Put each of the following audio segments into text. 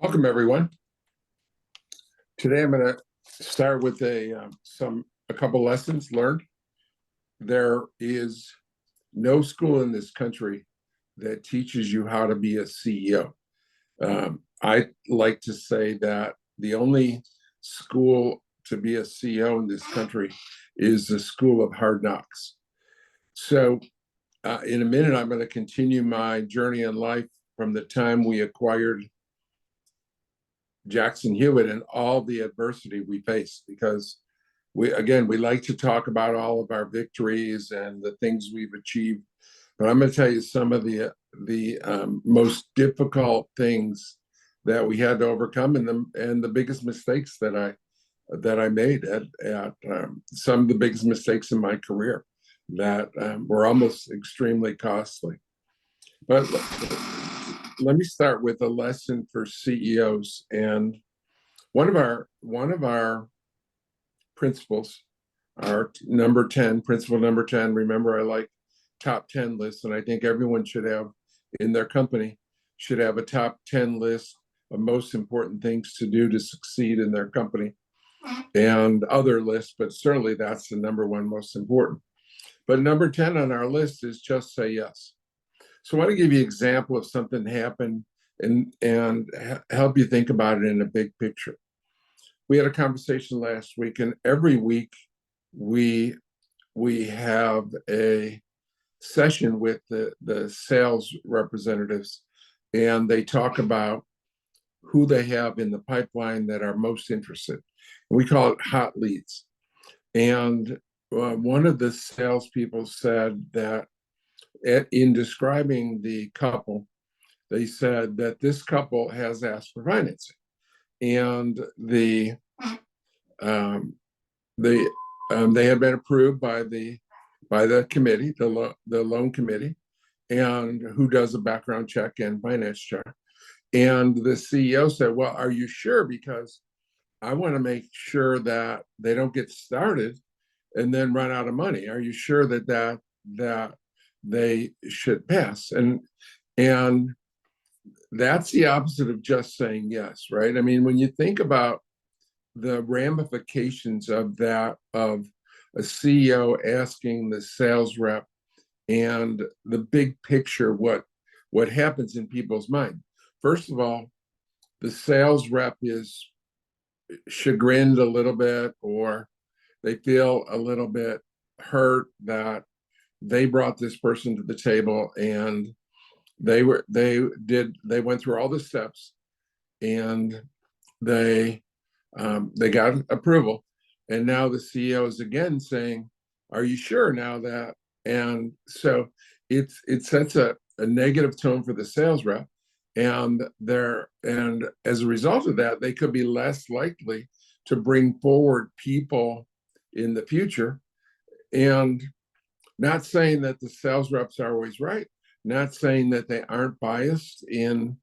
Welcome, everyone. Today, I'm going to start with a couple lessons learned. There is no school in this country that teaches you how to be a CEO. I like to say that the only school to be a CEO in this country is the school of hard knocks. So, in a minute, I'm going to continue my journey in life from the time we acquired Jackson Hewitt and all the adversity we faced, because we like to talk about all of our victories and the things we've achieved, but I'm going to tell you some of the most difficult things that we had to overcome, and the biggest mistakes that I made at some of the biggest mistakes in my career that were almost extremely costly. But let me start with a lesson for CEOs. And one of our principles, our principle number 10, remember I like top 10 lists, and I think everyone should have in their company should have a top 10 list of most important things to do to succeed in their company, and other lists, but certainly that's the number one most important. But number 10 on our list is just say yes. So I want to give you an example of something that happened and help you think about it in a big picture. We had a conversation last week, and every week we have a session with the sales representatives, and they talk about who they have in the pipeline that are most interested. We call it hot leads. And one of the salespeople said that in describing the couple, they said that this couple has asked for financing, and they had been approved by the committee, the loan committee, and who does a background check and finance check. And the CEO said, "Well, are you sure? Because I want to make sure that they don't get started and then run out of money. Are you sure that they should pass?" And that's the opposite of just saying yes, right? I mean, when you think about the ramifications of that, of a CEO asking the sales rep, and the big picture, what happens in people's mind. First of all, the sales rep is chagrined a little bit, or they feel a little bit hurt that they brought this person to the table, and they went through all the steps, and they got approval, and now the CEO is again saying, "Are you sure now that?" And so it sets a negative tone for the sales rep, and as a result of that, they could be less likely to bring forward people in the future. And not saying that the sales reps are always right, not saying that they aren't biased in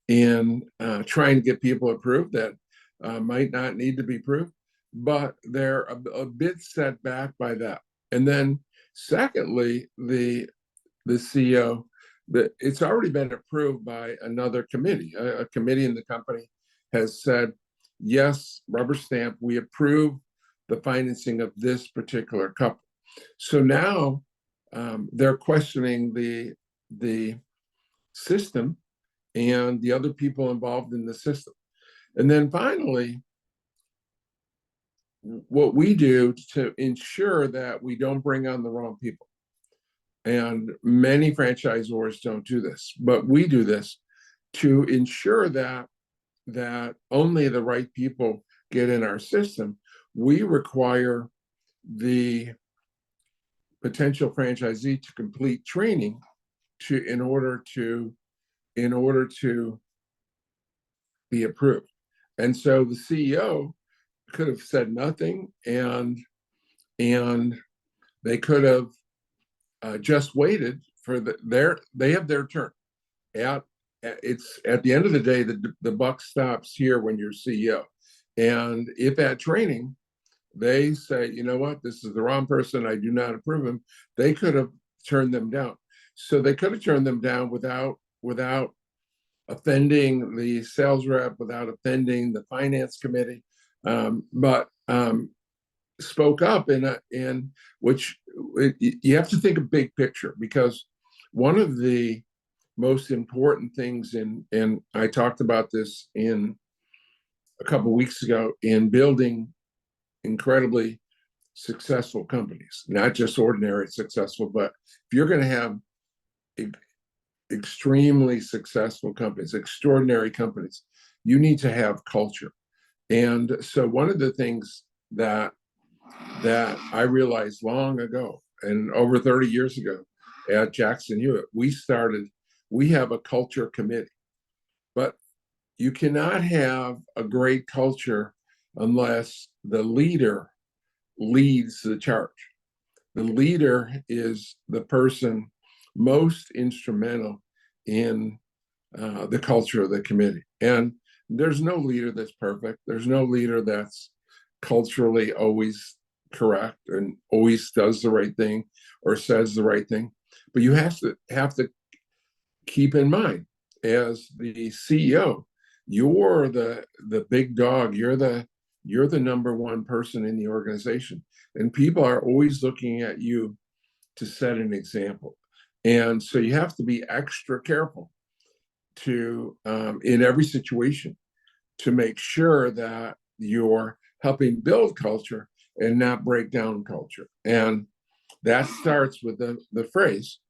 trying to get people approved that might not need to be approved, but they're a bit set back by that. And then secondly, the CEO, it's already been approved by another committee. A committee in the company has said, yes, rubber stamp, we approve the financing of this particular couple. So now they're questioning the system and the other people involved in the system. And then finally, what we do to ensure that we don't bring on the wrong people, and many franchisors don't do this, but we do this to ensure that only the right people get in our system. We require the potential franchisee to complete training in order to be approved. And so the CEO could have said nothing, and they could have just waited for they have their turn. It's at the end of the day, the buck stops here when you're CEO. And if at training they say, you know what, this is the wrong person, I do not approve him, they could have turned them down. So they could have turned them down without offending the sales rep, without offending the finance committee, but spoke up in which you have to think of big picture, because one of the most important things and I talked about this in a couple of weeks ago, in building incredibly successful companies, not just ordinary successful, but if you're going to have extremely successful companies, extraordinary companies, you need to have culture. And so one of the things that I realized long ago, and over 30 years ago at Jackson Hewitt, we have a culture committee, but you cannot have a great culture unless the leader leads the charge. The leader is the person most instrumental in the culture of the committee. And there's no leader that's perfect. There's no leader that's culturally always correct and always does the right thing or says the right thing. But you have to keep in mind, as the CEO, you're the big dog. You're the number one person in the organization, and people are always looking at you to set an example. And so you have to be extra careful to in every situation to make sure that you're helping build culture and not break down culture. And that starts with the phrase,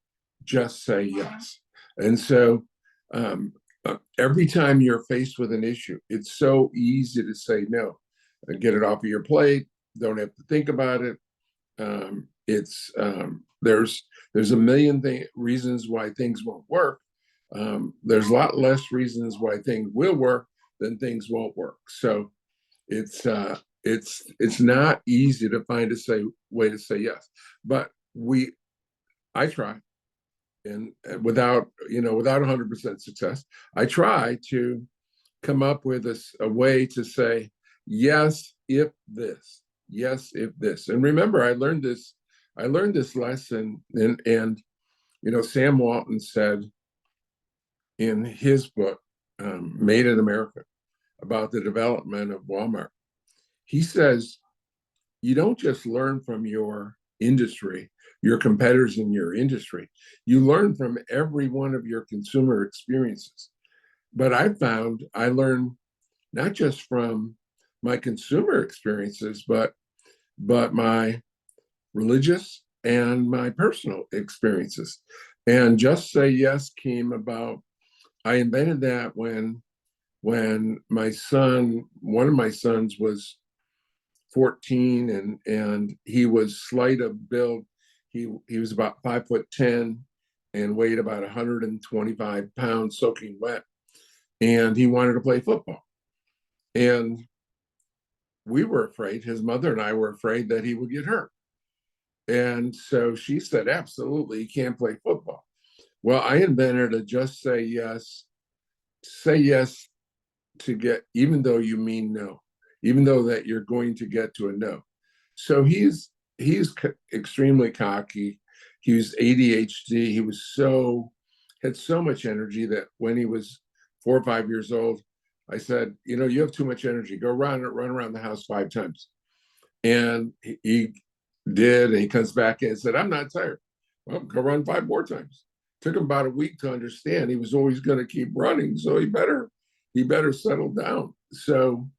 just say yes. And so every time you're faced with an issue, it's so easy to say no and get it off of your plate. Don't have to think about it. There's a million reasons why things won't work. There's a lot less reasons why things will work than things won't work. So it's not easy to find a way to say yes, but I try, and without 100% success, I try to come up with a way to say yes if this, yes if this. And remember, I learned this lesson, and Sam Walton said in his book, Made in America, about the development of Walmart. He says, you don't just learn from your industry, your competitors in your industry. You learn from every one of your consumer experiences. But I found I learned not just from my consumer experiences, but my religious and my personal experiences. And just say yes came about. I invented that when my son, one of my sons, was 14 and he was slight of build. He was about 5'10" and weighed about 125 pounds soaking wet. And he wanted to play football. And we were afraid, his mother and I were afraid that he would get hurt. And so she said, absolutely, he can't play football. Well, I invented a just say yes to get, even though you mean no, even though that you're going to get to a no. So he's extremely cocky. He was ADHD. He had so much energy that when he was 4 or 5 years old, I said, you have too much energy. Go run around the house 5 times. And he did, and he comes back in and said, I'm not tired. Well, go run 5 more times. Took him about a week to understand he was always going to keep running, so he better settle down. So,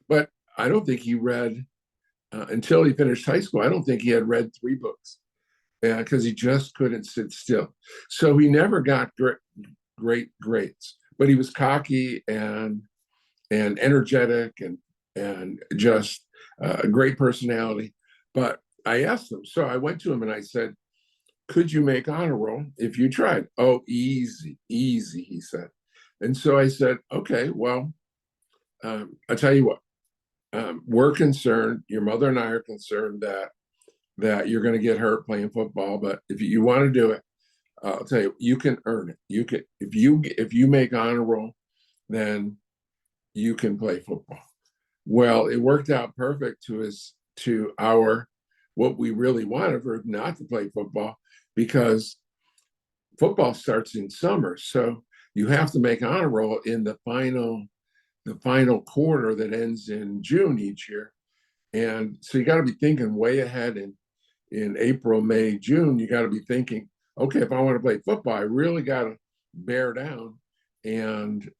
but I don't think he read until he finished high school. I don't think he had read 3 books because he just couldn't sit still. So he never got great grades, but he was cocky and energetic and just a great personality. But I asked him, so I went to him and I said, could you make honor roll if you tried? Oh, easy, he said. And so I said, okay, well, I'll tell you what, we're concerned, your mother and I are concerned that you're going to get hurt playing football, but if you want to do it, I'll tell you, you can earn it. You can, if you make honor roll, then you can play football. Well, it worked out perfect to our what we really wanted for not to play football, because football starts in summer. So you have to make honor roll in the final quarter that ends in June each year. And so you got to be thinking way ahead in April, May, June. You got to be thinking, okay, if I want to play football, I really got to bear down and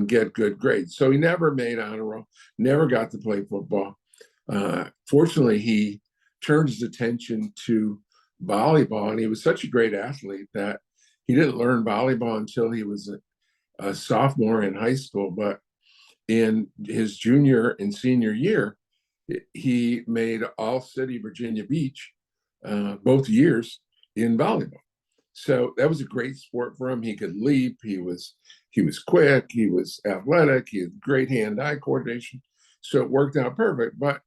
get good grades. So he never made honor roll, never got to play football. Fortunately, he turned his attention to volleyball, and he was such a great athlete that he didn't learn volleyball until he was a sophomore in high school. But in his junior and senior year, he made All-City Virginia Beach both years in volleyball. So that was a great sport for him. He could leap. He was quick. He was athletic. He had great hand-eye coordination. So it worked out perfect. But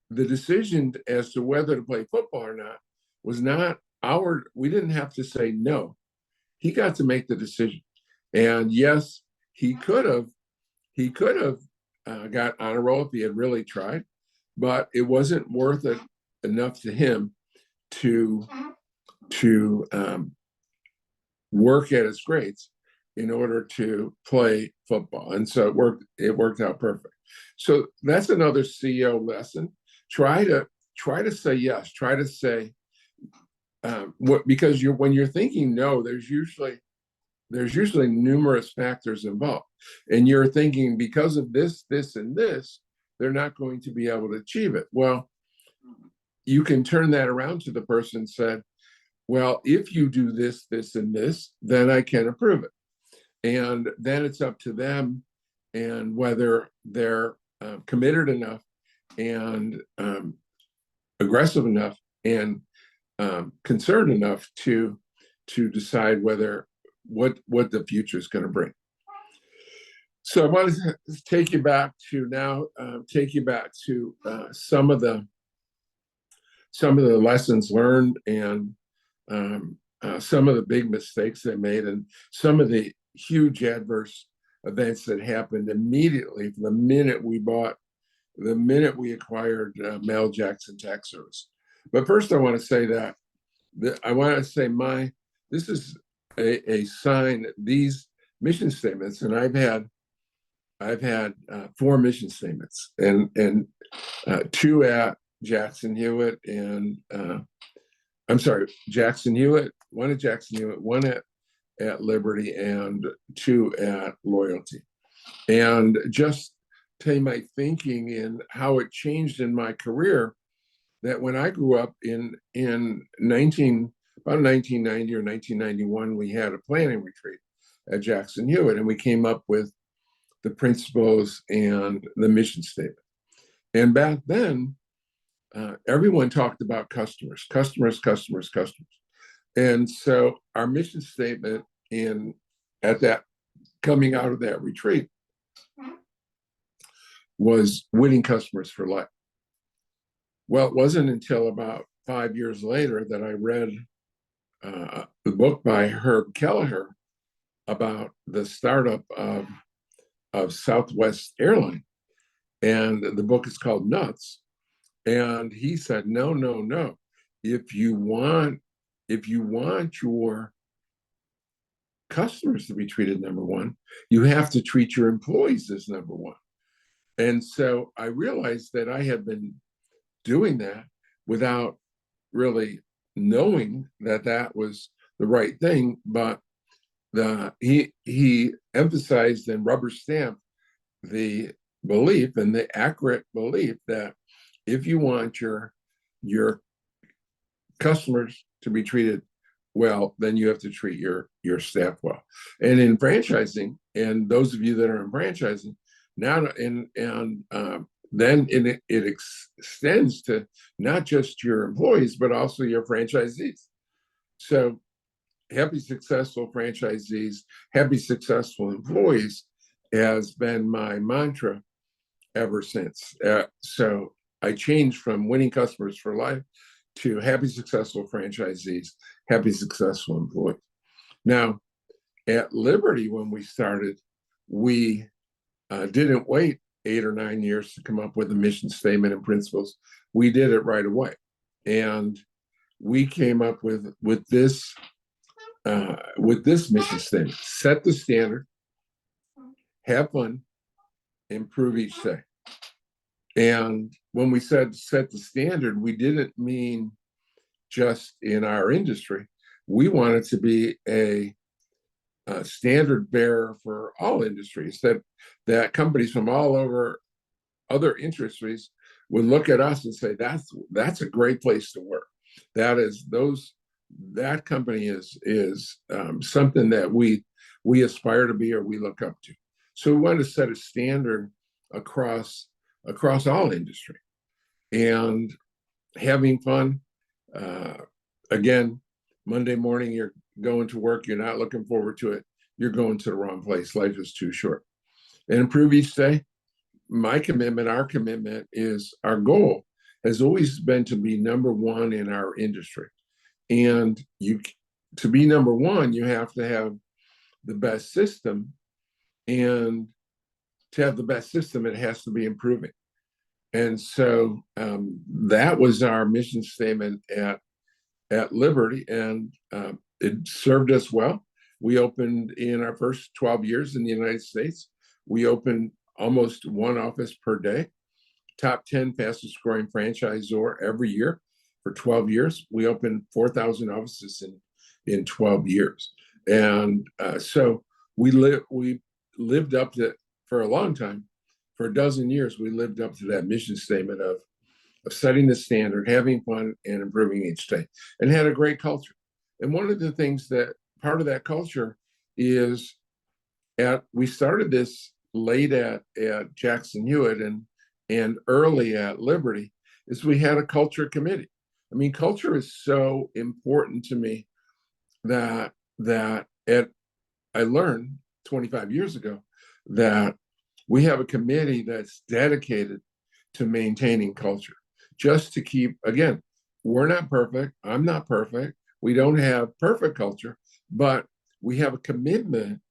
the decision as to whether to play football or not was not we didn't have to say no. He got to make the decision. And yes, he could have got honor roll if he had really tried, but it wasn't worth it enough to him to work at his grades in order to play football. And so it worked out perfect. So that's another CEO lesson. Try to say yes. Try to say because when you're thinking no, there's usually numerous factors involved, and you're thinking because of this, and this, they're not going to be able to achieve it. Well, you can turn that around to the person and say, well, if you do this, and this, then I can approve it. And then it's up to them and whether they're committed enough and aggressive enough and concerned enough to decide what the future is going to bring. So I want to take you back to some of the lessons learned and some of the big mistakes they made and some of the huge adverse events that happened immediately from the minute we acquired Mel Jackson Tax Service. But first, I want to say this is a sign. These mission statements, and I've had 4 mission statements, and 2 at Jackson Hewitt, and Jackson Hewitt, 1 at Jackson Hewitt, 1 at Liberty, and 2 at Loyalty. And just tell you my thinking and how it changed in my career, that when I grew up in about 1990 or 1991, we had a planning retreat at Jackson Hewitt, and we came up with the principles and the mission statement. And back then, everyone talked about customers. And so our mission statement coming out of that retreat was winning customers for life. Well, it wasn't until about 5 years later that I read the book by Herb Kelleher about the startup of Southwest Airline. And the book is called Nuts. And he said, no. If you want your customers to be treated number one, you have to treat your employees as number one. And so I realized that I had been doing that without really knowing that was the right thing. But he emphasized and rubber stamped the belief and the accurate belief that if you want your customers to be treated well, then you have to treat your staff well. And in franchising, and those of you that are in franchising now, then it extends to not just your employees, but also your franchisees. So happy, successful franchisees, happy, successful employees has been my mantra ever since. So I changed from winning customers for life to happy, successful franchisees, happy, successful employees. Now, at Liberty, when we started, we didn't wait 8 or 9 years to come up with a mission statement and principles. We did it right away. And we came up with this with this mission statement: set the standard, have fun, improve each day. And when we said set the standard, we didn't mean just in our industry. We wanted to be a standard bearer for all industries, that companies from all over other industries would look at us and say, that's a great place to work. That company is something that we aspire to be or we look up to. So we wanted to set a standard across all industry, and having fun. Again, Monday morning you're going to work, you're not looking forward to it, you're going to the wrong place. Life is too short. And improve each day. My commitment, our commitment is, our goal has always been to be number one in our industry. And to be number one, you have to have the best system. And to have the best system, it has to be improving. And so that was our mission statement at Liberty, and it served us well. We opened, in our first 12 years in the United States, we opened almost one office per day, top 10 fastest growing franchisor every year for 12 years. We opened 4,000 offices in 12 years. And so we lived up to, for a long time, for a dozen years, we lived up to that mission statement of setting the standard, having fun, and improving each day, and had a great culture. And one of the things that part of that culture is, we started this late at Jackson Hewitt and early at Liberty, is we had a culture committee. I mean, culture is so important to me that I learned 25 years ago that we have a committee that's dedicated to maintaining culture, just to keep, again, we're not perfect. I'm not perfect. We don't have perfect culture, but we have a commitment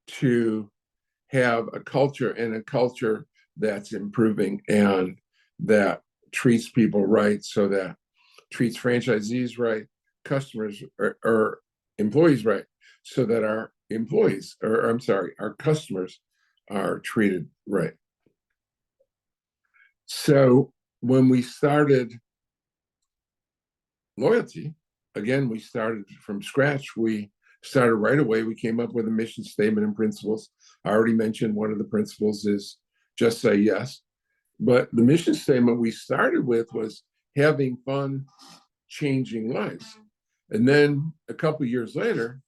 to have a culture, and a culture that's improving and that treats people right, so that treats franchisees right, customers or employees right, so that our customers are treated right. So when we started loyalty, again, we started from scratch. We started right away. We came up with a mission statement and principles. I already mentioned one of the principles is just say yes. But the mission statement we started with was having fun, changing lives. And then a couple of years later,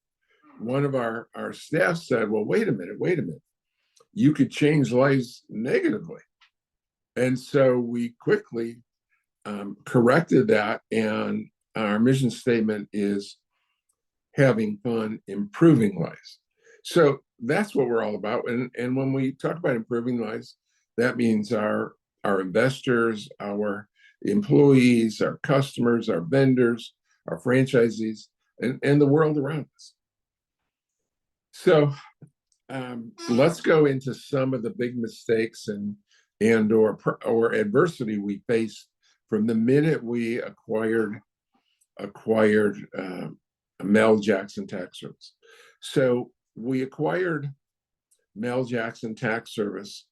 one of our staff said, well, wait a minute. You could change lives negatively. And so we quickly corrected that. And our mission statement is having fun, improving lives. So that's what we're all about. And when we talk about improving lives, that means our investors, our employees, our customers, our vendors, our franchisees, and the world around us. So let's go into some of the big mistakes or adversity we faced from the minute we acquired Mel Jackson Tax Service. So we acquired Mel Jackson Tax Service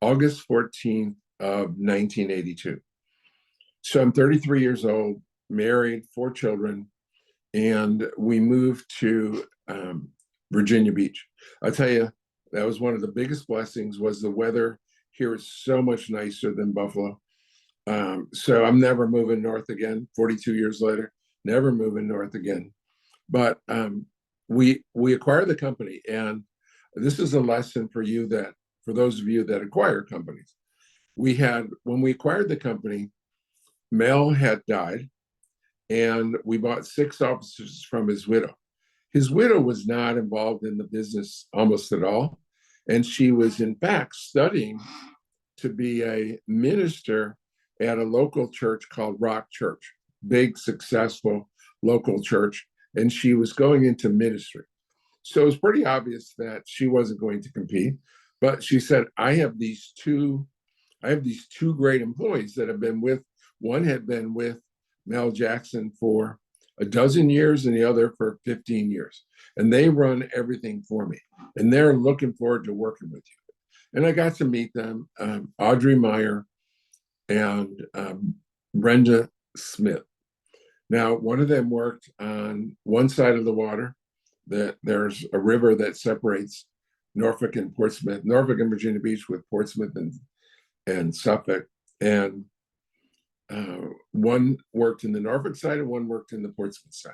August 14th of 1982. So I'm 33 years old, married, 4 children, and we moved to Virginia Beach. I'll tell you, that was one of the biggest blessings, was the weather here is so much nicer than Buffalo. So I'm never moving north again, 42 years later, never moving north again. But we acquired the company, and this is a lesson for those of you that acquire companies. When we acquired the company, Mel had died, and we bought 6 offices from his widow. His widow was not involved in the business almost at all, and she was in fact studying to be a minister at a local church called Rock Church, big, successful local church, and she was going into ministry. So it was pretty obvious that she wasn't going to compete, but she said, I have these two great employees that have been with, one had been with Mel Jackson for a dozen years and the other for 15 years. And they run everything for me. And they're looking forward to working with you. And I got to meet them, Audrey Meyer and Brenda Smith. Now, one of them worked on one side of the water. There's a river that separates Norfolk and Portsmouth, Norfolk and Virginia Beach with Portsmouth and Suffolk. And one worked in the Norfolk side and one worked in the Portsmouth side.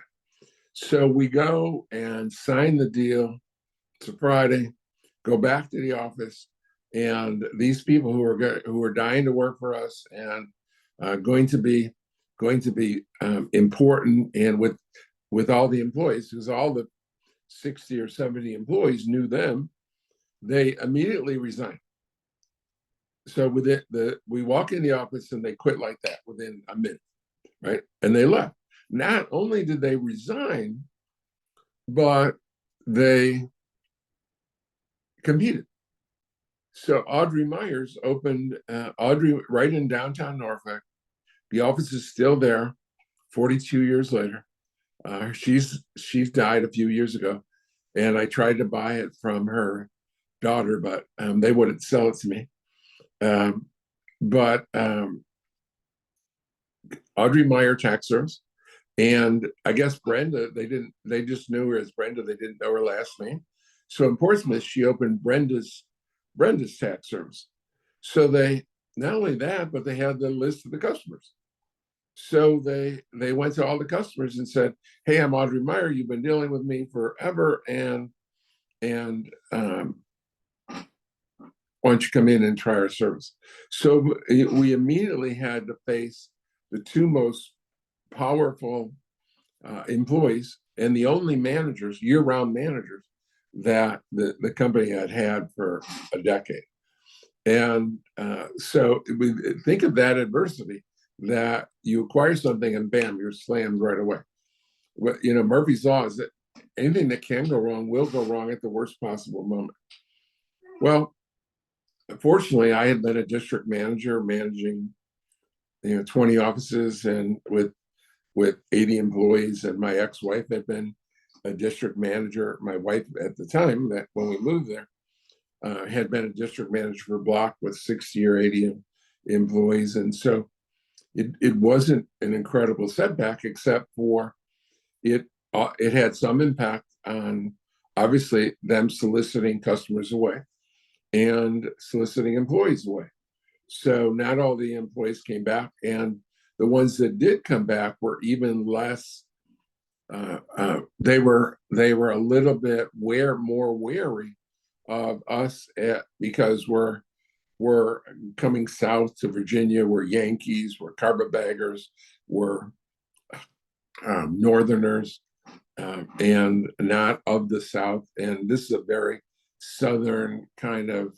So we go and sign the deal. It's a Friday, go back to the office, and these people who are dying to work for us and going to be important, and with all the employees, because all the 60 or 70 employees knew them, they immediately resigned. So we walk in the office and they quit like that within a minute, right? And they left. Not only did they resign, but they competed. So Audrey Myers opened Audrey right in downtown Norfolk. The office is still there 42 years later. She's died a few years ago, and I tried to buy it from her daughter, but they wouldn't sell it to me. But Audrey Meyer Tax Service, and I guess Brenda, they just knew her as Brenda. They didn't know her last name. So in Portsmouth, she opened Brenda's Tax Service. So they, not only that, but they had the list of the customers. So they went to all the customers and said, "Hey, I'm Audrey Meyer. You've been dealing with me forever, and why don't you come in and try our service?" So we immediately had to face the two most powerful employees and the only managers, year-round managers, that the company had for a decade. And so we think of that adversity, that you acquire something and bam, you're slammed right away. Murphy's Law is that anything that can go wrong will go wrong at the worst possible moment. Well, fortunately, I had been a district manager managing 20 offices and with 80 employees, and my ex-wife had been a district manager. My wife at the time, that when we moved there, had been a district manager for a block with 60 or 80 employees. And so it wasn't an incredible setback, except for it had some impact on, obviously, them soliciting customers away and soliciting employees away. So not all the employees came back, and the ones that did come back were even less. They were a little bit more wary of us because we're coming south to Virginia. We're Yankees, we're carpetbaggers, we're Northerners, and not of the South. And this is a very Southern kind of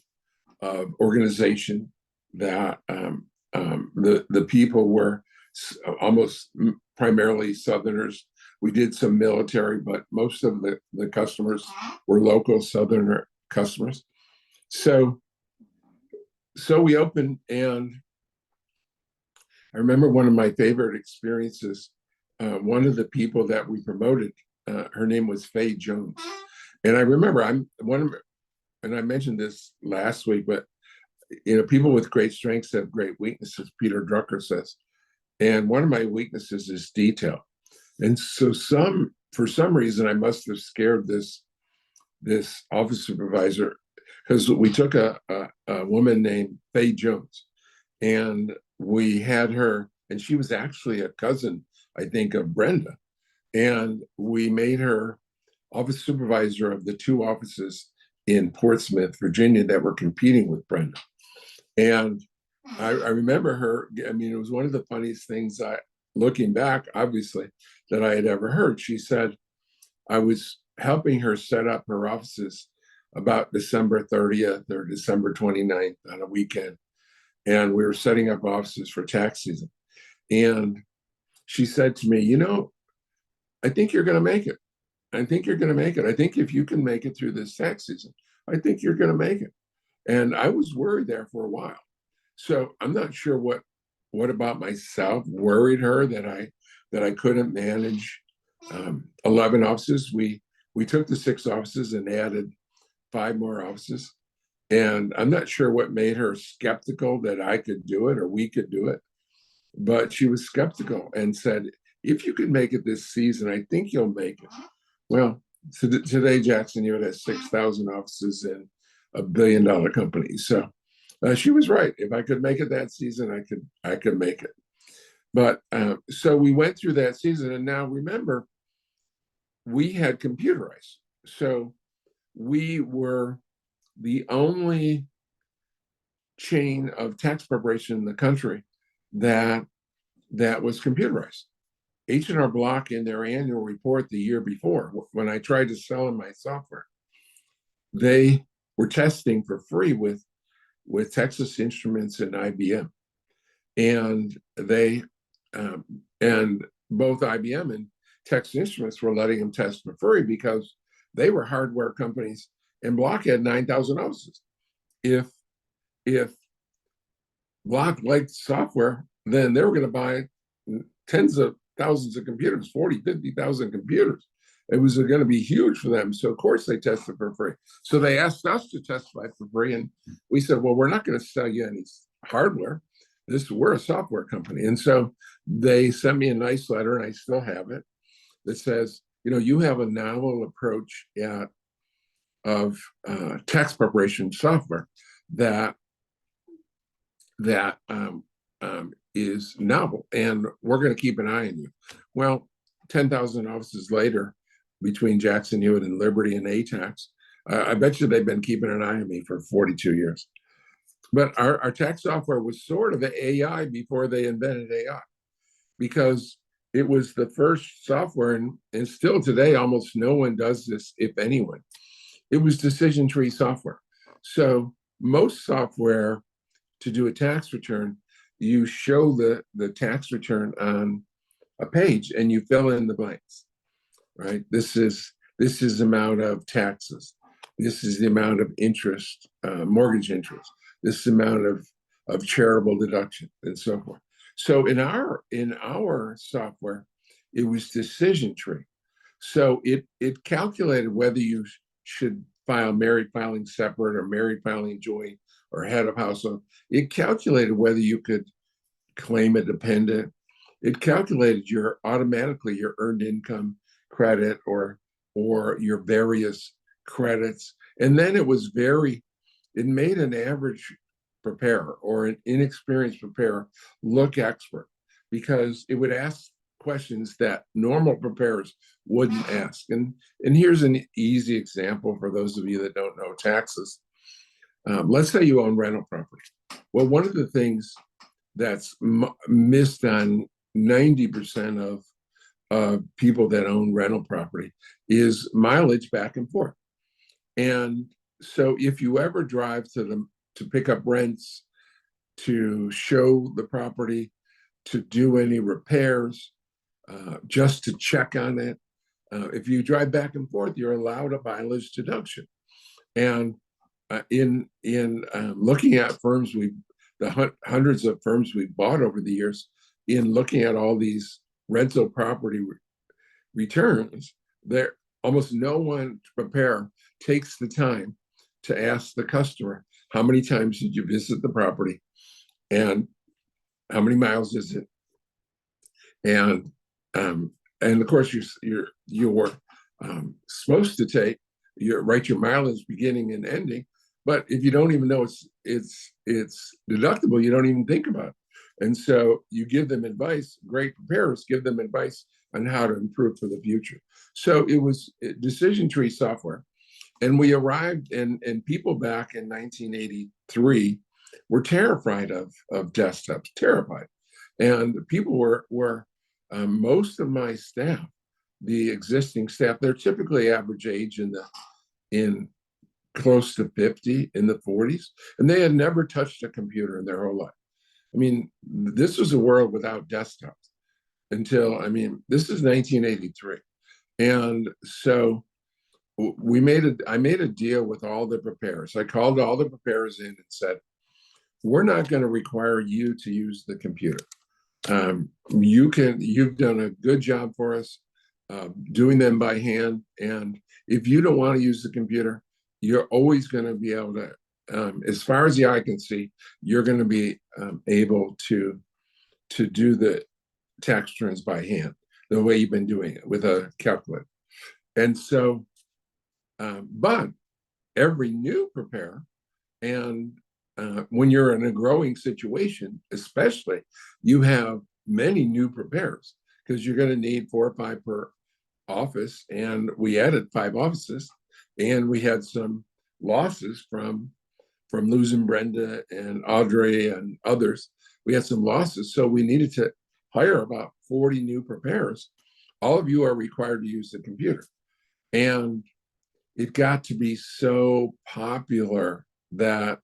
organization that the people were almost primarily Southerners. We did some military, but most of the customers were local Southerner customers. So we opened, and I remember one of my favorite experiences. One of the people that we promoted, her name was Faye Jones, and I remember and I mentioned this last week, but people with great strengths have great weaknesses, Peter Drucker says. And one of my weaknesses is detail. And so for some reason, I must have scared this office supervisor, because we took a woman named Faye Jones, and we had her, and she was actually a cousin, I think, of Brenda. And we made her office supervisor of the two offices in Portsmouth, Virginia, that were competing with Brenda. And I remember her. I mean, it was one of the funniest things, looking back, obviously, that I had ever heard. She said, I was helping her set up her offices about December 30th or December 29th on a weekend. And we were setting up offices for tax season. And she said to me, I think you're going to make it. I think you're going to make it. I think if you can make it through this tax season, I think you're going to make it. And I was worried there for a while. So I'm not sure what about myself worried her that I couldn't manage 11 offices. We took the 6 offices and added 5 more offices. And I'm not sure what made her skeptical that I could do it or we could do it, but she was skeptical and said, if you can make it this season, I think you'll make it. Well, today Jackson Hewitt has 6,000 offices in $1 billion company. So she was right. If I could make it that season, I could make it. But so we went through that season, and now remember, we had computerized. So we were the only chain of tax preparation in the country that was computerized. H&R Block, in their annual report the year before, when I tried to sell them my software, they were testing for free with Texas Instruments and IBM, and they and both IBM and Texas Instruments were letting them test for free because they were hardware companies, and Block had 9,000 offices. If Block liked software, then they were going to buy tens of thousands of computers, 40, 50,000 computers. It was going to be huge for them. So, of course, they tested for free. So they asked us to testify for free. And we said, well, we're not going to sell you any hardware. We're a software company. And so they sent me a nice letter, and I still have it, that says, you have a novel approach of tax preparation software that is novel, and we're going to keep an eye on you. Well, 10,000 offices later, between Jackson Hewitt and Liberty and ATAX, I bet you they've been keeping an eye on me for 42 years. But our tax software was sort of the AI before they invented AI, because it was the first software, and still today, almost no one does this, if anyone. It was decision tree software. So most software, to do a tax return, you show the tax return on a page and you fill in the blanks, right? This is the amount of taxes. This is the amount of interest, mortgage interest. This is the amount of charitable deduction, and so forth. So in our software, it was decision tree. So it calculated whether you should file married filing separate or married filing joint or head of household. It calculated whether you could claim a dependent. It calculated automatically your earned income credit or your various credits. And then it made an average preparer or an inexperienced preparer look expert, because it would ask questions that normal preparers wouldn't ask. And here's an easy example for those of you that don't know taxes. Let's say you own rental property. Well, one of the things that's missed on 90% of people that own rental property is mileage back and forth. And so if you ever drive to pick up rents, to show the property, to do any repairs, just to check on it, if you drive back and forth, you're allowed a mileage deduction. And in looking at firms, the hundreds of firms we've bought over the years, in looking at all these rental property returns, there almost no one preparer takes the time to ask the customer, how many times did you visit the property, and how many miles is it, and of course you're supposed to write your mileage beginning and ending. But if you don't even know it's deductible, you don't even think about it. And so you give them advice. Great preparers give them advice on how to improve for the future. So it was decision tree software. And we arrived, and people back in 1983 were terrified of desktops, terrified. And people were most of my staff, the existing staff, they're typically average age in close to 50, in the 40s, and they had never touched a computer in their whole life. I mean, this was a world without desktops this is 1983. And so I made a deal with all the preparers. I called all the preparers in and said, we're not going to require you to use the computer. You've done a good job for us. doing them by hand. And if you don't want to use the computer, you're always going to be able to, as far as the eye can see, you're going to be able to do the tax returns by hand, the way you've been doing it with a calculator. And so, but every new preparer, and when you're in a growing situation, especially, you have many new preparers because you're going to need 4 or 5 per office. And we added 5 offices, and we had some losses from losing Brenda and Audrey and others. We had some losses, so we needed to hire about 40 new preparers. All of you are required to use the computer, and it got to be so popular that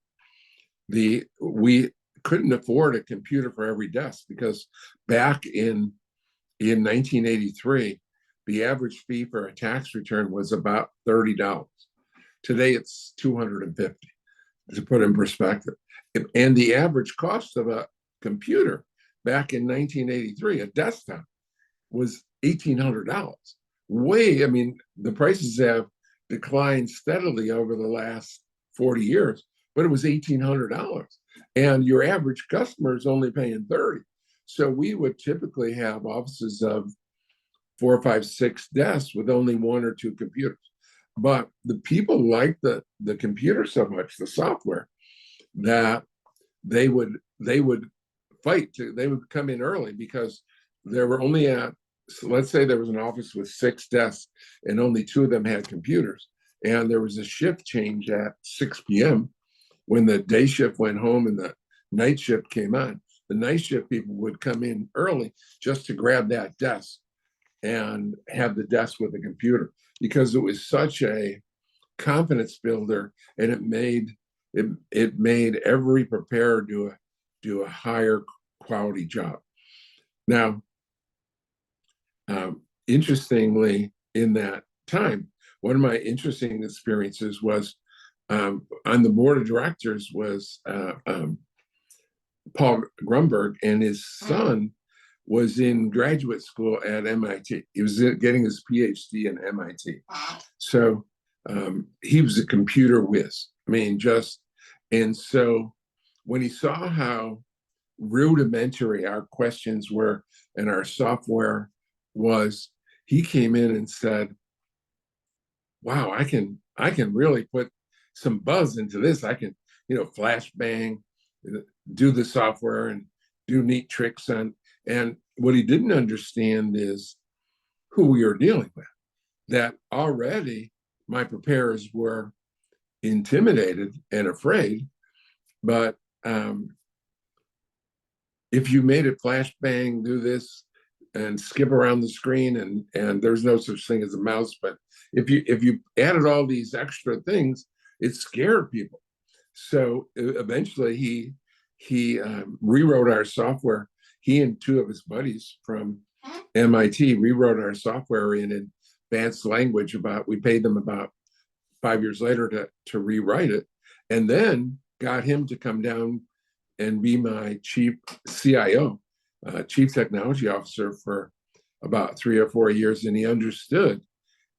we couldn't afford a computer for every desk, because back in 1983, the average fee for a tax return was about $30. Today it's $250, to put in perspective. And the average cost of a computer back in 1983, a desktop, was $1,800. I mean, the prices have declined steadily over the last 40 years, but it was $1,800. And your average customer is only paying $30. So we would typically have offices of 4, 5, 6 desks with only 1 or 2 computers. But the people liked the computer so much, the software, that they would fight they would come in early, because there were only so let's say there was an office with 6 desks and only 2 of them had computers. And there was a shift change at 6 p.m. when the day shift went home and the night shift came on. The night shift people would come in early just to grab that desk and have the desk with a computer, because it was such a confidence builder, and it made every preparer do a higher quality job. Now, interestingly, in that time, one of my interesting experiences was on the board of directors was Paul Grunberg, and his son was in graduate school at MIT. He was getting his PhD in MIT. So he was a computer whiz. I mean, and so when he saw how rudimentary our questions were and our software was, he came in and said, wow, I can really put some buzz into this. I can, flashbang, do the software and do neat tricks on. And what he didn't understand is who we were dealing with, that already my preparers were intimidated and afraid. But if you made it flashbang, do this and skip around the screen, and there's no such thing as a mouse, but if you added all these extra things, it scared people. So eventually he rewrote our software. He and 2 of his buddies from MIT rewrote our software in advanced language. We paid them about 5 years later to rewrite it, and then got him to come down and be my chief CIO, chief technology officer, for about 3 or 4 years. And he understood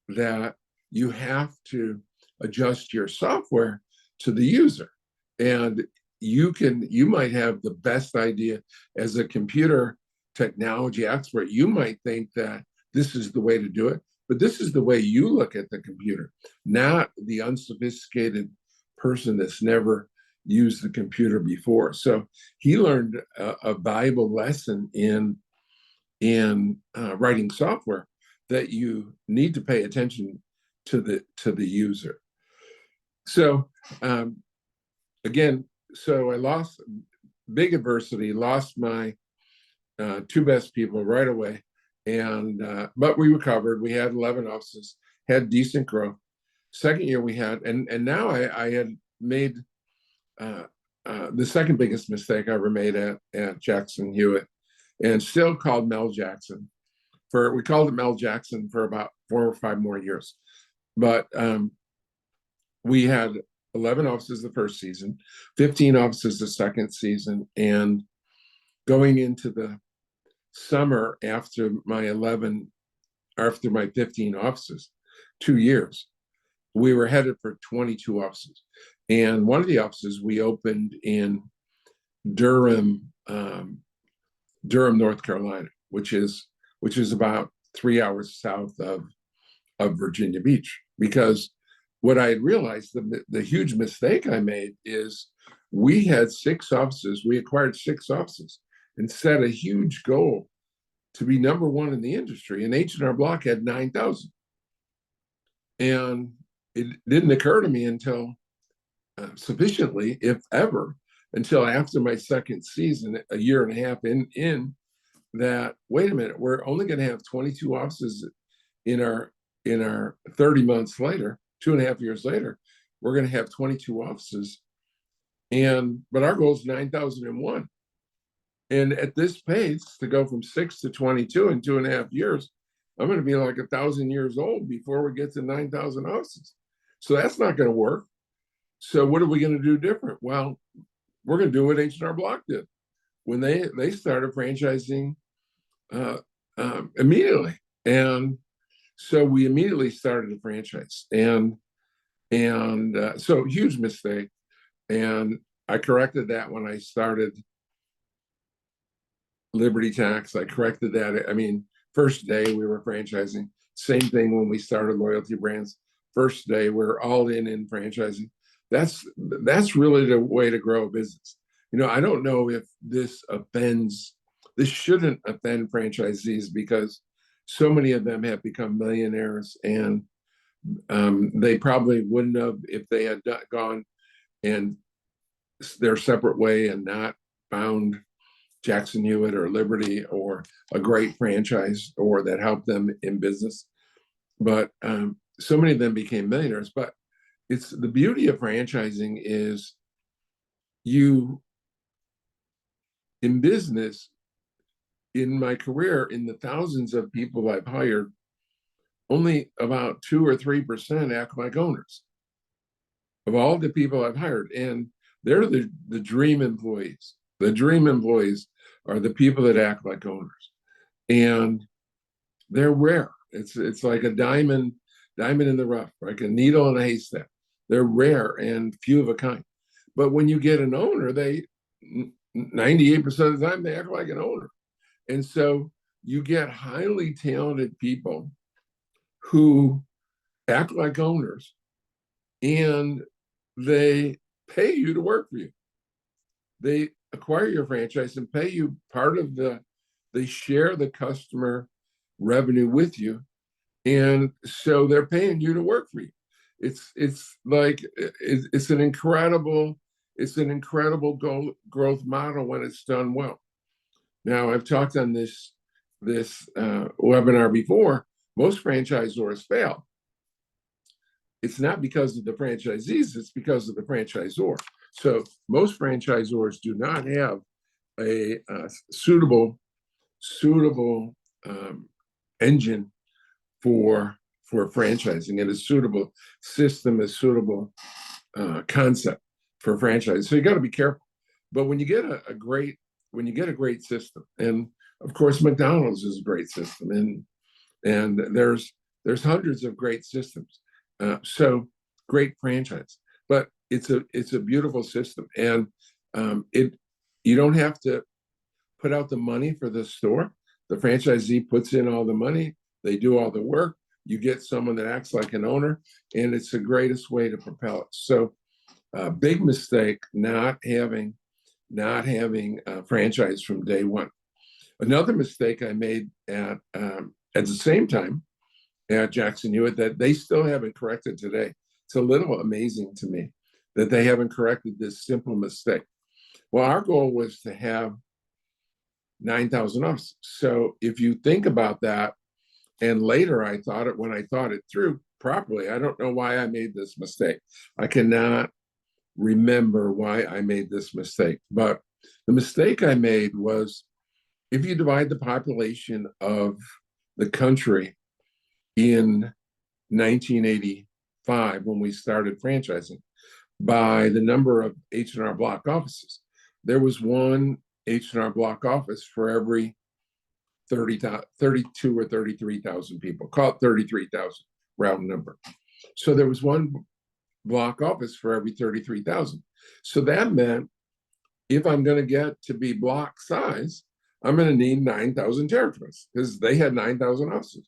that you have to adjust your software to the user. And you might have the best idea as a computer technology expert. You might think that this is the way to do it, but this is the way you look at the computer, not the unsophisticated person that's never used the computer before. So he learned a valuable lesson in writing software, that you need to pay attention to the user. So again, so I lost big adversity, lost my 2 best people right away, and but we recovered. We had 11 offices, had decent growth. Second year we had, and now I had made the second biggest mistake I ever made at Jackson Hewitt, and still called Mel Jackson. We called it Mel Jackson for about 4 or 5 more years. But we had 11 offices the first season, 15 offices the second season, and going into the summer after my 11 after my 15 offices, 2 years, we were headed for 22 offices. And one of the offices we opened in Durham, North Carolina, which is about 3 hours south of Virginia Beach. Because what I had realized, the huge mistake I made is we had 6 offices. We acquired 6 offices and set a huge goal to be number 1 in the industry. And H&R Block had 9,000. And it didn't occur to me until sufficiently, if ever, until after my second season, a year and a half in that, wait a minute, we're only going to have 22 offices in our 30 months later, 2.5 years later, we're going to have 22 offices. But our goal is 9,001. And at this pace, to go from 6 to 22 in 2.5 years, I'm going to be like 1,000 years old before we get to 9,000 offices. So that's not going to work. So what are we going to do different? Well, we're going to do what H&R Block did when they started franchising immediately. And so we immediately started a franchise. And so huge mistake. And I corrected that when I started Liberty Tax. I corrected that. I mean, first day we were franchising. Same thing when we started Loyalty Brands. First day we're all in franchising. That's really the way to grow a business. I don't know if this shouldn't offend franchisees, because so many of them have become millionaires, and they probably wouldn't have if they had gone and their separate way and not found Jackson Hewitt or Liberty or a great franchise or that helped them in business. But so many of them became millionaires. But it's the beauty of franchising is in business, in my career, in the thousands of people I've hired, only about 2 or 3% act like owners of all the people I've hired. And they're the dream employees. The dream employees are the people that act like owners. And they're rare. It's like a diamond in the rough, like a needle in a haystack. They're rare and few of a kind. But when you get an owner, 98% of the time, they act like an owner. And so you get highly talented people who act like owners, and they pay you to work for you. They acquire your franchise and pay you they share the customer revenue with you. And so they're paying you to work for you. It's an incredible growth model when it's done well. Now, I've talked on this webinar before. Most franchisors fail. It's not because of the franchisees, it's because of the franchisor. So most franchisors do not have a suitable engine for franchising, and a suitable system, a suitable concept for franchising. So you got to be careful. But when you get a great system, and of course McDonald's is a great system, and there's hundreds of great systems. So great franchise, but it's a beautiful system, and you don't have to put out the money for the store. The franchisee puts in all the money. They do all the work. You get someone that acts like an owner, and it's the greatest way to propel it. So, big mistake not having a franchise from day one. Another mistake I made at the same time at Jackson Hewitt that they still haven't corrected today. It's a little amazing to me that they haven't corrected this simple mistake. Well, our goal was to have 9,000 offices. So if you think about that, and later when I thought it through properly, I don't know why I made this mistake. I cannot remember why I made this mistake. But the mistake I made was, if you divide the population of the country in 1985, when we started franchising, by the number of H&R Block offices, there was one H&R Block office for every 32 or 33,000 people, call it 33,000 round number. So there was one block office for every 33,000. So that meant if I'm going to get to be block size, I'm going to need 9,000 territories because they had 9,000 offices.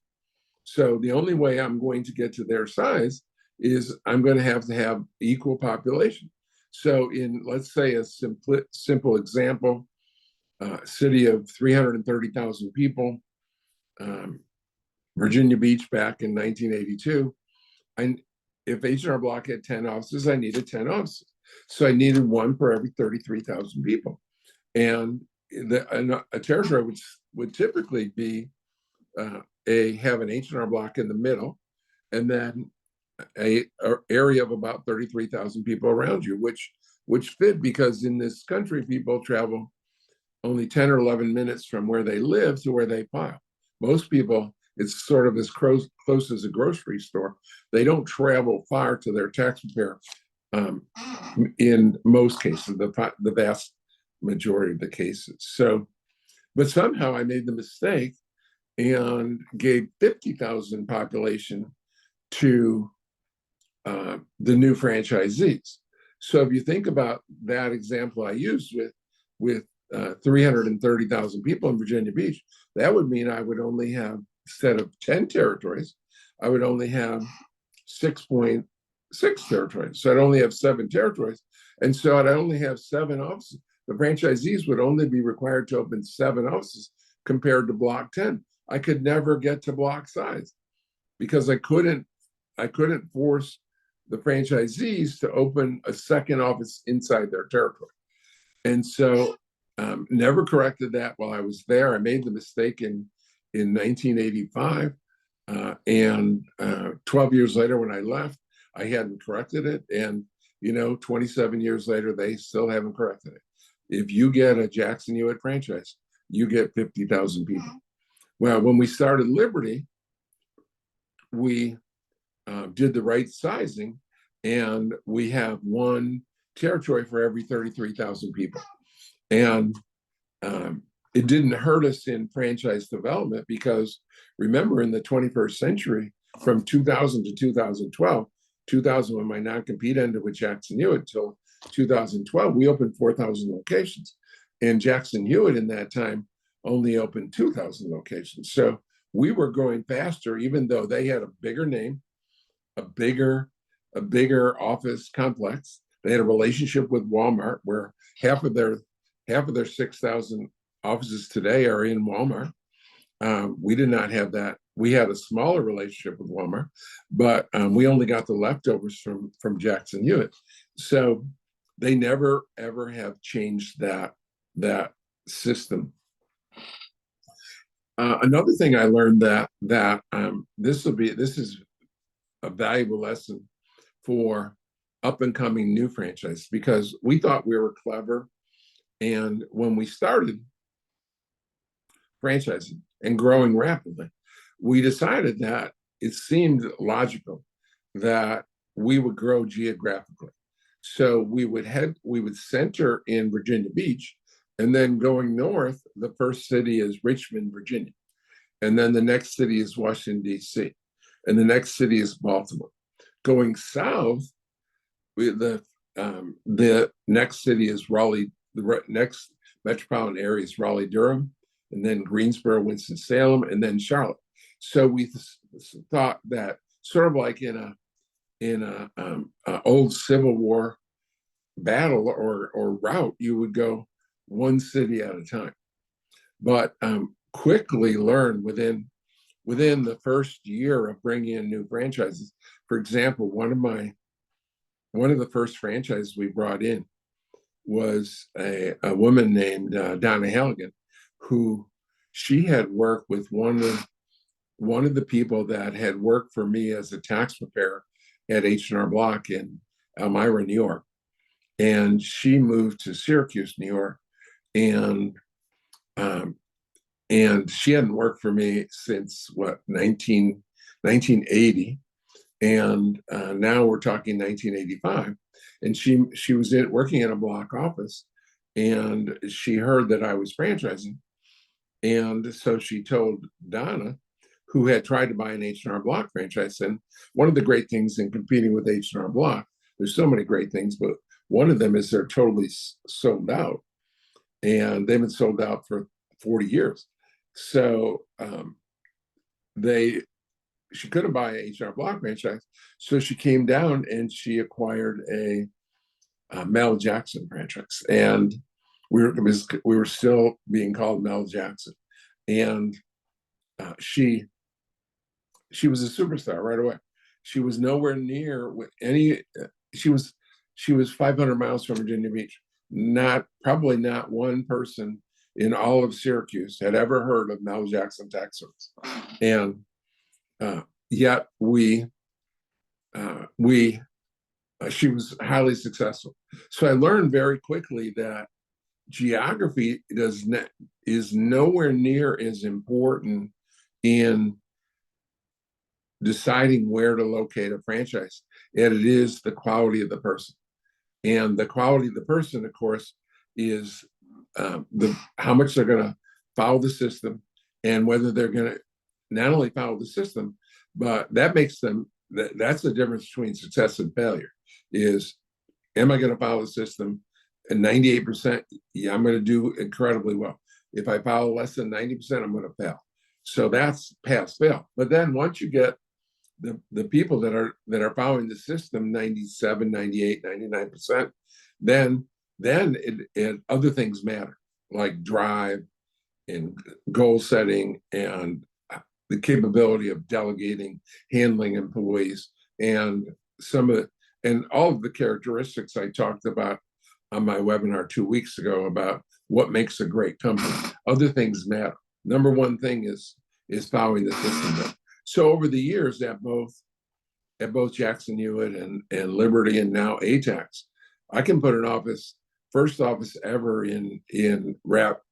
So the only way I'm going to get to their size is I'm going to have equal population. So in, let's say, a simple example, city of 330,000 people, Virginia Beach back in 1982, if H&R Block had 10 offices, I needed 10 offices. So I needed one for every 33,000 people. And a territory would typically be have an H&R Block in the middle, and then a area of about 33,000 people around you, which fit, because in this country, people travel only 10 or 11 minutes from where they live to where they file. Most people, it's sort of as close as a grocery store. They don't travel far to their tax preparer. In most cases, the vast majority of the cases. So, but somehow I made the mistake and gave 50,000 population to the new franchisees. So if you think about that example I used with 330,000 people in Virginia Beach, that would mean I would only have, instead of 10 territories, I would only have 6.6 territories. So I'd only have 7 territories. And so I'd only have 7 offices. The franchisees would only be required to open 7 offices compared to block 10. I could never get to block size because I couldn't force the franchisees to open a second office inside their territory. And so never corrected that while I was there. I made the mistake in 1985. And 12 years later, when I left, I hadn't corrected it. And, 27 years later, they still haven't corrected it. If you get a Jackson Hewitt franchise, you get 50,000 people. Well, when we started Liberty, we did the right sizing, and we have one territory for every 33,000 people. And it didn't hurt us in franchise development because, remember, in the 21st century, from 2000 to 2012, 2000 when my non-compete ended with Jackson Hewitt till 2012, we opened 4,000 locations. And Jackson Hewitt in that time only opened 2,000 locations. So we were growing faster, even though they had a bigger name, a bigger office complex. They had a relationship with Walmart, where half of their 6,000 offices today are in Walmart. We did not have that. We had a smaller relationship with Walmart, but we only got the leftovers from Jackson Hewitt. So they never ever have changed that system. Another thing I learned that this is a valuable lesson for up and coming new franchises, because we thought we were clever, and when we started franchising and growing rapidly, we decided that it seemed logical that we would grow geographically. So we would center in Virginia Beach, and then going north, the first city is Richmond, Virginia. And then the next city is Washington, D.C. And the next city is Baltimore. Going south, the next city is Raleigh. The next metropolitan area is Raleigh, Durham, and then Greensboro, Winston-Salem, and then Charlotte. So we thought that, sort of like in a old Civil War battle or route, you would go one city at a time. But quickly learned within the first year of bringing in new franchises. For example, one of the first franchises we brought in was a woman named Donna Halligan, who she had worked with one of the people that had worked for me as a tax preparer at H&R Block in Elmira, New York. And she moved to Syracuse, New York, and she hadn't worked for me since 1980, and now we're talking 1985. And she was working in a block office, and she heard that I was franchising, And so she told Donna, who had tried to buy an H&R Block franchise. And one of the great things in competing with H&R Block, there's so many great things, but one of them is they're totally sold out. And they've been sold out for 40 years. So she couldn't buy an H&R Block franchise. So she came down and she acquired a Mel Jackson franchise. And we were still being called Mel Jackson. And she was a superstar right away. She was nowhere near any. She was 500 miles from Virginia Beach. Probably not one person in all of Syracuse had ever heard of Mel Jackson Tax Service, and yet she was highly successful. So I learned very quickly that geography is nowhere near as important in deciding where to locate a franchise as it is the quality of the person. And the quality of the person, of course, is how much they're going to follow the system, and whether they're going to not only follow the system, but that makes them, that's the difference between success and failure is, am I going to follow the system? And 98%, yeah, I'm going to do incredibly well. If I follow less than 90%, I'm going to fail. So that's pass fail. But then once you get the people that are following the system 97, 98, 99%, then other things matter, like drive and goal setting and the capability of delegating, handling employees, and all of the characteristics I talked about on my webinar 2 weeks ago about what makes a great company. Other things matter. Number one thing is following the system. So over the years at both Jackson Hewitt and Liberty and now ATAX, I can put first office ever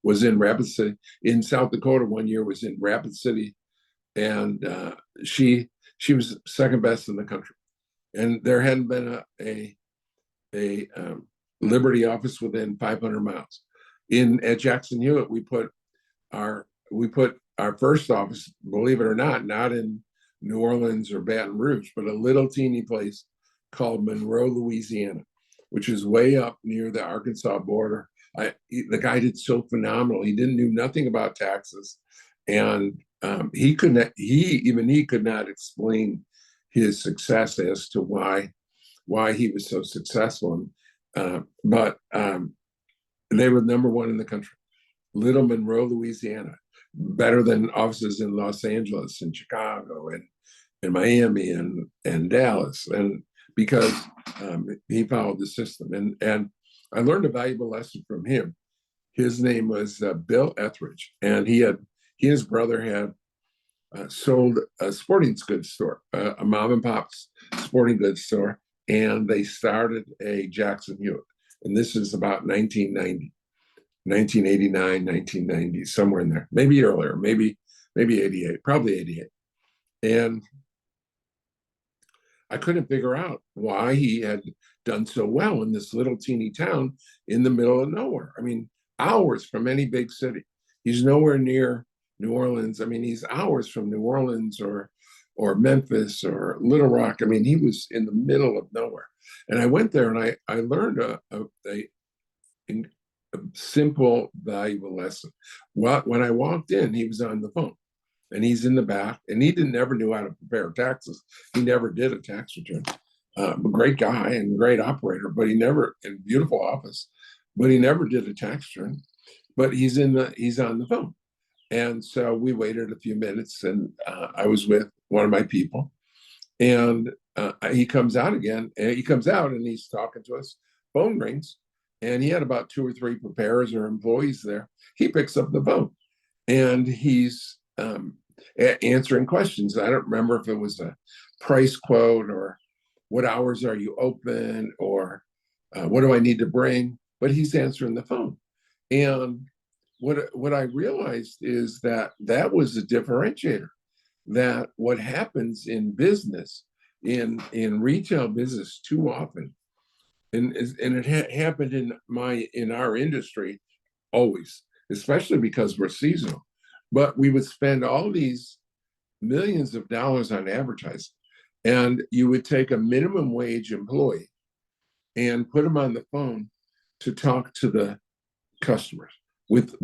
was in Rapid City. In South Dakota 1 year was in Rapid City, and she was second best in the country. And there hadn't been a Liberty office within 500 miles. At Jackson Hewitt, we put our first office, believe it or not in New Orleans or Baton Rouge, but a little teeny place called Monroe, Louisiana, which is way up near the Arkansas border. The guy did so phenomenal. He knew nothing about taxes, and he could not explain his success as to why he was so successful. But they were number one in the country. Little Monroe, Louisiana, better than offices in Los Angeles and Chicago and Miami and Dallas, and because he followed the system. And I learned a valuable lesson from him. His name was Bill Etheridge, and he and his brother had sold a sporting goods store, a mom and pop's sporting goods store, and they started a Jackson Hewitt. And this is about 1990. 1989, 1990, somewhere in there, maybe earlier, maybe 88, probably 88. And I couldn't figure out why he had done so well in this little teeny town in the middle of nowhere. I mean, hours from any big city. He's nowhere near New Orleans. I mean, he's hours from New Orleans or Memphis or Little Rock. I mean, he was in the middle of nowhere. And I went there and I learned a simple, valuable lesson. When I walked in, he was on the phone, and he's in the back, and he never knew how to prepare taxes. He never did a tax return. A great guy and great operator, but in beautiful office, but he never did a tax return. But he's on the phone, and so we waited a few minutes, and I was with one of my people, and he comes out again, and he comes out and he's talking to us. Phone rings. And he had about 2 or 3 preparers or employees there. He picks up the phone and he's answering questions. I don't remember if it was a price quote or what hours are you open or what do I need to bring, but he's answering the phone. And what I realized is that was a differentiator, that what happens in business, in retail business too often, and it happened in our industry always, especially because we're seasonal. But we would spend all these millions of dollars on advertising, and you would take a minimum wage employee and put them on the phone to talk to the customers with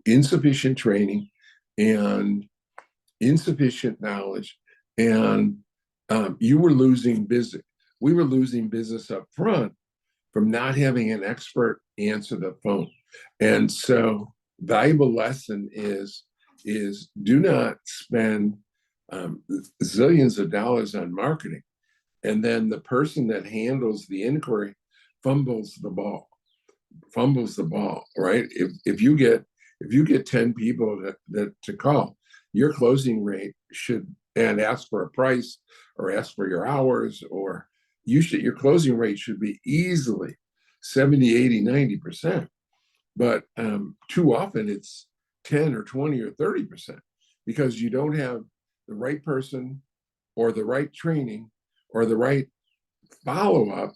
insufficient training and insufficient knowledge, and you were losing business. We were losing business up front from not having an expert answer the phone. And so, valuable lesson is do not spend zillions of dollars on marketing, and then the person that handles the inquiry fumbles the ball right? If you get 10 people to call, your closing rate should, and ask for a price or ask for your hours, or your closing rate should be easily 70, 80, 90%. But too often it's 10 or 20 or 30%, because you don't have the right person or the right training or the right follow-up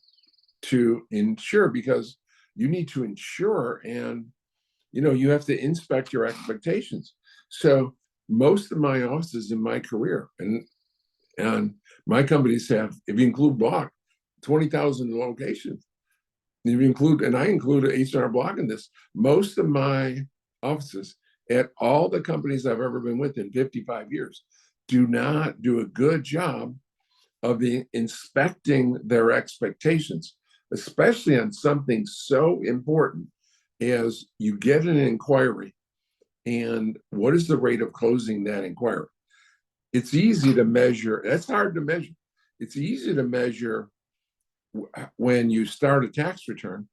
to ensure, because you need to ensure, and you have to inspect your expectations. So most of my offices in my career, and my companies have, if you include Block, 20,000 locations. If you include, and I include H&R Block in this, most of my offices at all the companies I've ever been with in 55 years do not do a good job of inspecting their expectations, especially on something so important as you get an inquiry and what is the rate of closing that inquiry. It's easy to measure. That's hard to measure. It's easy to measure when you start a tax return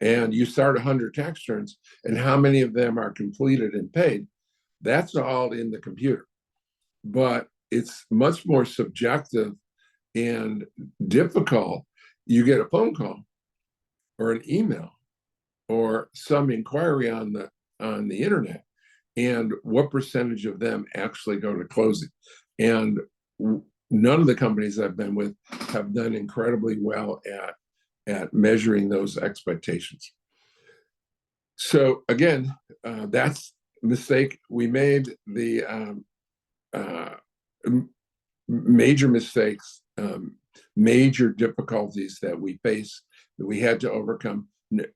and you start 100 tax returns and how many of them are completed and paid. That's all in the computer. But it's much more subjective and difficult. You get a phone call or an email or some inquiry on the internet, and what percentage of them actually go to closing. And none of the companies I've been with have done incredibly well at measuring those expectations. So again, that's a mistake we made. The major mistakes, major difficulties that we face, that we had to overcome.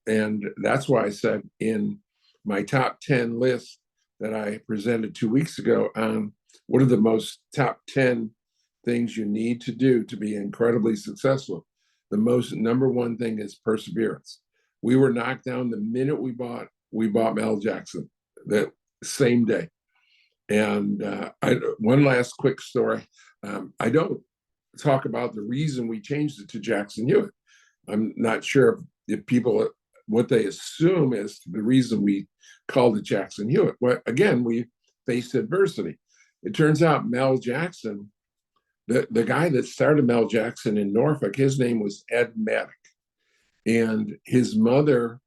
And that's why I said in my top 10 list that I presented 2 weeks ago on what are the most top 10 things you need to do to be incredibly successful, the most number one thing is perseverance. We were knocked down the minute we bought Mel Jackson, that same day. And one last quick story. I don't talk about the reason we changed it to Jackson Hewitt. I'm not sure if people, what they assume is the reason we called it Jackson Hewitt. Well, again, we faced adversity. It turns out Mel Jackson, the guy that started Mel Jackson in Norfolk, his name was Ed Maddock. And his mother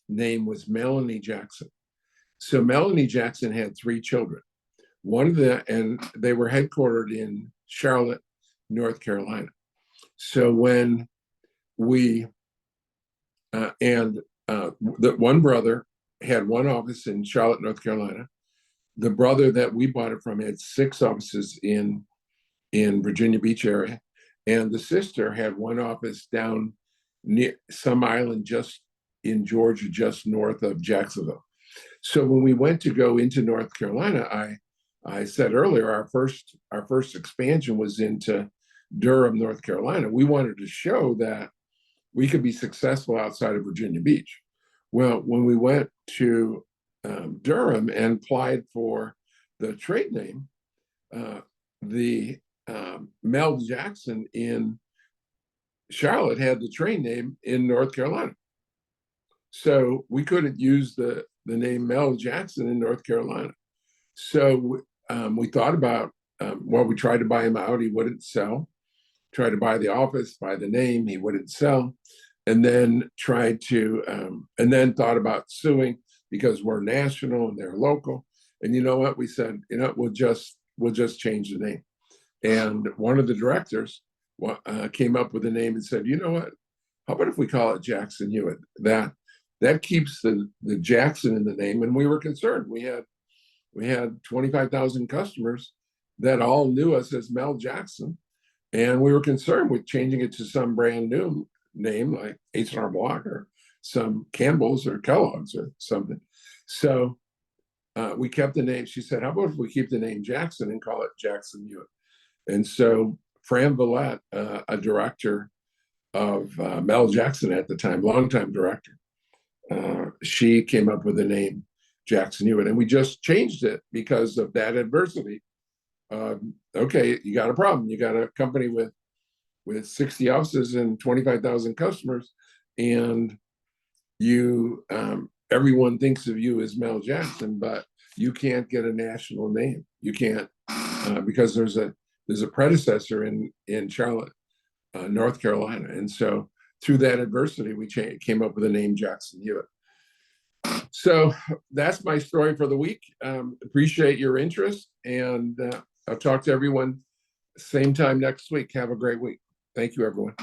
name was Melanie Jackson. So Melanie Jackson had 3 children. One of them, and they were headquartered in Charlotte, North Carolina. So when we, the one brother had one office in Charlotte, North Carolina. The brother that we bought it from had 6 offices in Virginia Beach area. And the sister had one office down near some island just in Georgia, just north of Jacksonville. So when we went to go into North Carolina, I said earlier, our first expansion was into Durham, North Carolina. We wanted to show that we could be successful outside of Virginia Beach. Well, when we went to Durham and applied for the trade name, the Mel Jackson in Charlotte had the trade name in North Carolina. So we couldn't use the name Mel Jackson in North Carolina. So we thought about, we tried to buy him out, he wouldn't sell. Tried to buy the office, buy the name, he wouldn't sell. And then and then thought about suing because we're national and they're local. And you know what? We said, we'll just change the name. And one of the directors came up with a name and said, you know what? How about if we call it Jackson Hewitt? That keeps the Jackson in the name. And we were concerned. We had We had 25,000 customers that all knew us as Mel Jackson. And we were concerned with changing it to some brand new name like H&R Block or some Campbell's or Kellogg's or something. So we kept the name. She said, how about if we keep the name Jackson and call it Jackson Hewitt? And so Fran Villette, a director of Mel Jackson at the time, longtime director, she came up with the name Jackson Hewitt. And we just changed it because of that adversity. Okay, you got a problem. You got a company with 60 offices and 25,000 customers, and you everyone thinks of you as Mel Jackson, but you can't get a national name. You can't because there's a predecessor in Charlotte, North Carolina, and so through that adversity, we came up with the name Jackson Hewitt. So that's my story for the week. Appreciate your interest, and I'll talk to everyone same time next week. Have a great week. Thank you, everyone.